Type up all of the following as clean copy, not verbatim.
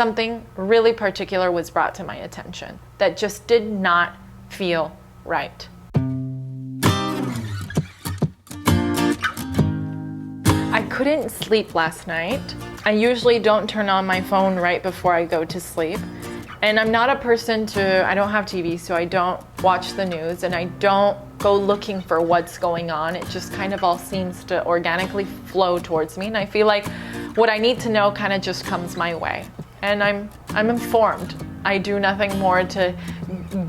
something really particular was brought to my attention that just did not feel right. I couldn't sleep last night. I usually don't turn on my phone right before I go to sleep. And I'm not a person I don't have TV, so I don't watch the news and I don't go looking for what's going on. It just kind of all seems to organically flow towards me. And I feel like what I need to know kind of just comes my way. And I'm informed. I do nothing more to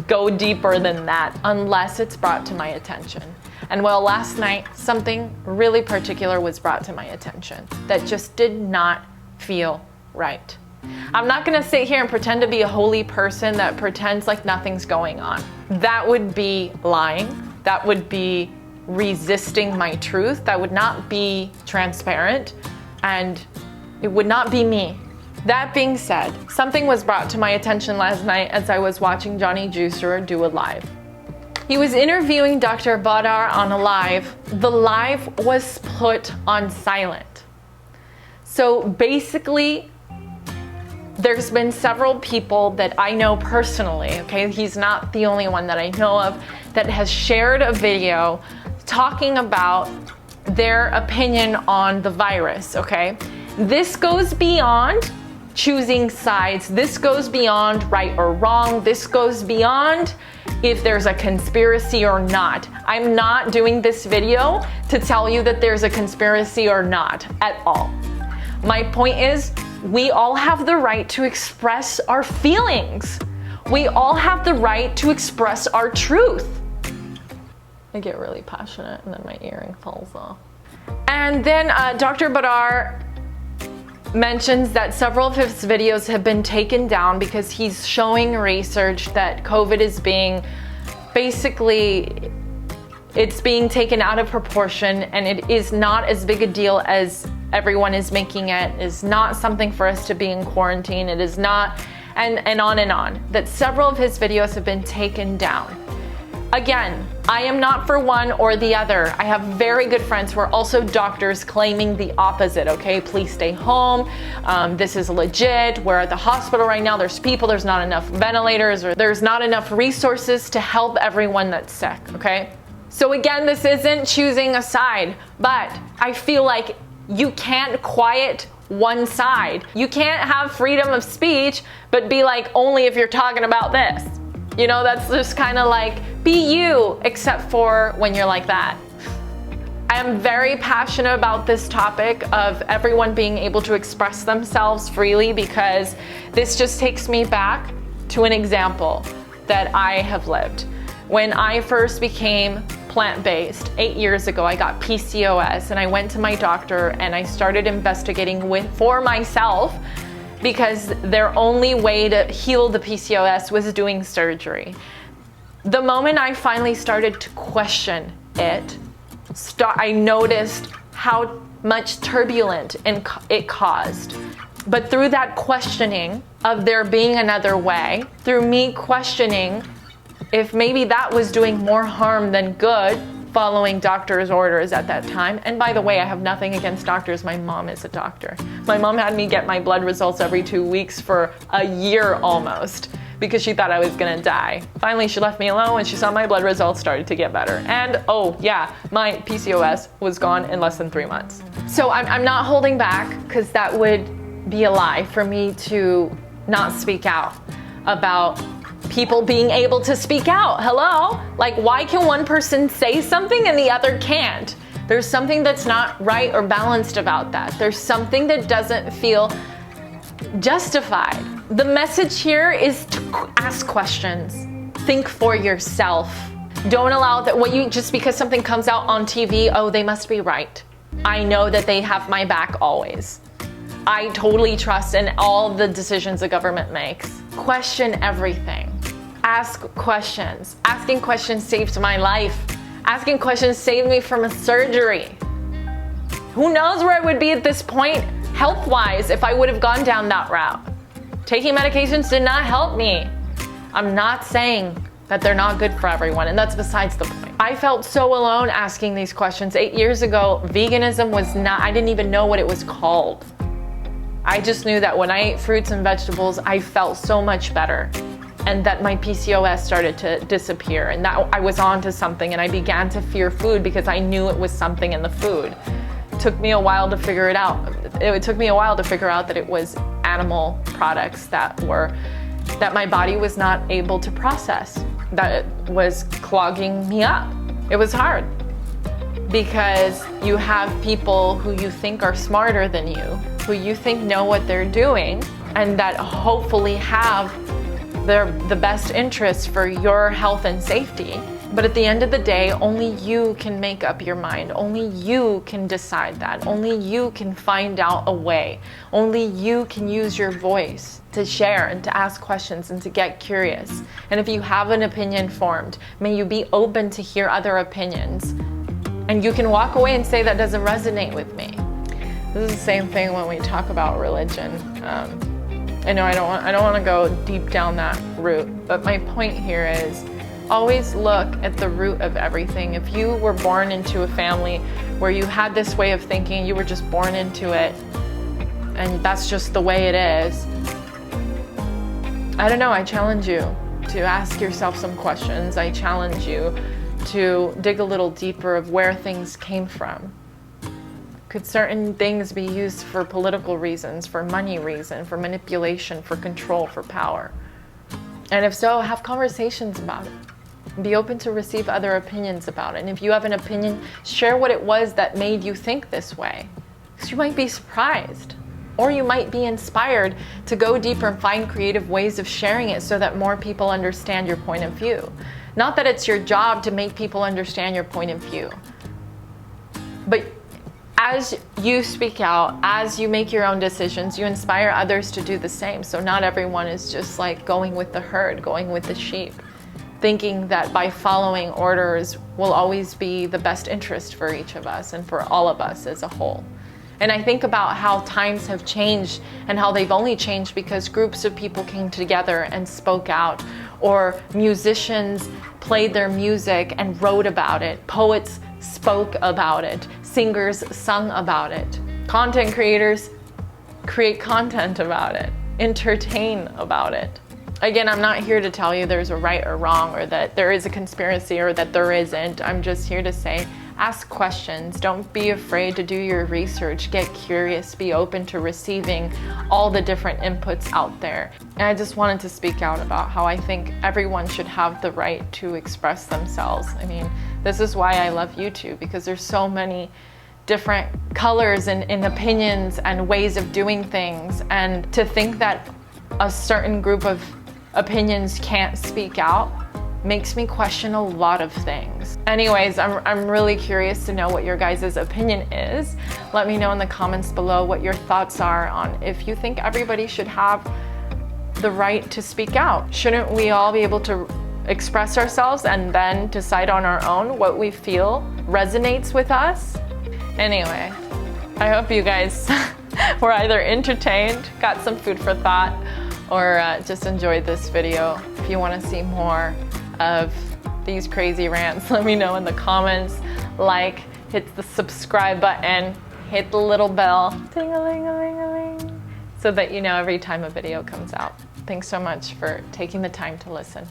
go deeper than that unless it's brought to my attention. And well, last night, something really particular was brought to my attention that just did not feel right. I'm not gonna sit here and pretend to be a holy person that pretends like nothing's going on. That would be lying. That would be resisting my truth. That would not be transparent, and it would not be me. That being said, something was brought to my attention last night as I was watching Johnny Juicer do a live. He was interviewing Dr. Badar on a live. The live was put on silent. So basically, there's been several people that I know personally, okay? He's not the only one that I know of that has shared a video talking about their opinion on the virus, okay? This goes beyond choosing sides. This goes beyond right or wrong. This goes beyond if there's a conspiracy or not. I'm not doing this video to tell you that there's a conspiracy or not at all. My point is, we all have the right to express our feelings. We all have the right to express our truth. I get really passionate and then my earring falls off. And then Dr. Badar mentions that several of his videos have been taken down because he's showing research that COVID is being it's being taken out of proportion, and it is not as big a deal as everyone is making it. Is not something for us to be in quarantine. It is not, and on, that several of his videos have been taken down. Again, I am not for one or the other. I have very good friends who are also doctors claiming the opposite, okay? Please stay home. This is legit. We're at the hospital right now. There's not enough ventilators, or there's not enough resources to help everyone that's sick, okay? So again, this isn't choosing a side, but I feel like you can't quiet one side. You can't have freedom of speech, but be like, only if you're talking about this. You know, that's just kind of like, be you, except for when you're like that. I am very passionate about this topic of everyone being able to express themselves freely, because this just takes me back to an example that I have lived. When I first became plant-based 8 years ago, I got PCOS, and I went to my doctor and I started investigating for myself, because their only way to heal the PCOS was doing surgery. The moment I finally started to question it, I noticed how much turbulence it caused. But through that questioning of there being another way, through me questioning if maybe that was doing more harm than good, following doctor's orders at that time. And by the way, I have nothing against doctors. My mom is a doctor. My mom had me get my blood results every 2 weeks for a year almost, because she thought I was gonna die. Finally, she left me alone when she saw my blood results started to get better. And oh yeah, my PCOS was gone in less than 3 months. So I'm not holding back, because that would be a lie for me to not speak out about people being able to speak out. Hello? Like, why can one person say something and the other can't? There's something that's not right or balanced about that. There's something that doesn't feel justified. The message here is to ask questions. Think for yourself. Don't allow that just because something comes out on TV, oh, they must be right. I know that they have my back always. I totally trust in all the decisions the government makes. Question everything. Ask questions. Asking questions saved my life. Asking questions saved me from a surgery. Who knows where I would be at this point, health-wise, if I would have gone down that route. Taking medications did not help me. I'm not saying that they're not good for everyone, and that's besides the point. I felt so alone asking these questions. 8 years ago, veganism was not, I didn't even know what it was called. I just knew that when I ate fruits and vegetables, I felt so much better, and that my PCOS started to disappear, and that I was on to something, and I began to fear food because I knew it was something in the food. It took me a while to figure it out. It took me a while to figure out that it was animal products that my body was not able to process, that it was clogging me up. It was hard because you have people who you think are smarter than you, who you think know what they're doing, and that hopefully have the best interests for your health and safety. But at the end of the day, only you can make up your mind. Only you can decide that. Only you can find out a way. Only you can use your voice to share and to ask questions and to get curious. And if you have an opinion formed, may you be open to hear other opinions. And you can walk away and say, that doesn't resonate with me. This is the same thing when we talk about religion. I know I don't want to go deep down that route, but my point here is always look at the root of everything. If you were born into a family where you had this way of thinking, you were just born into it, and that's just the way it is, I don't know, I challenge you to ask yourself some questions. I challenge you to dig a little deeper of where things came from. Could certain things be used for political reasons, for money reason, for manipulation, for control, for power? And if so, have conversations about it. Be open to receive other opinions about it. And if you have an opinion, share what it was that made you think this way. Because you might be surprised. Or you might be inspired to go deeper and find creative ways of sharing it so that more people understand your point of view. Not that it's your job to make people understand your point of view. But as you speak out, as you make your own decisions, you inspire others to do the same. So not everyone is just like going with the herd, going with the sheep, thinking that by following orders will always be the best interest for each of us and for all of us as a whole. And I think about how times have changed and how they've only changed because groups of people came together and spoke out, or musicians played their music and wrote about it. Poets spoke about it. Singers sung about it. Content creators create content about it. Entertain about it. Again, I'm not here to tell you there's a right or wrong, or that there is a conspiracy or that there isn't. I'm just here to say, ask questions. Don't be afraid to do your research. Get curious. Be open to receiving all the different inputs out there. And I just wanted to speak out about how I think everyone should have the right to express themselves. I mean, this is why I love YouTube, because there's so many different colors and opinions and ways of doing things. And to think that a certain group of opinions can't speak out makes me question a lot of things. Anyways, I'm really curious to know what your guys' opinion is. Let me know in the comments below what your thoughts are on if you think everybody should have the right to speak out. Shouldn't we all be able to express ourselves and then decide on our own what we feel resonates with us? Anyway, I hope you guys were either entertained, got some food for thought, or just enjoyed this video. If you want to see more of these crazy rants, let me know in the comments. Like, hit the subscribe button, hit the little bell, ding-a-ling-a-ling-a-ling, so that you know every time a video comes out. Thanks so much for taking the time to listen.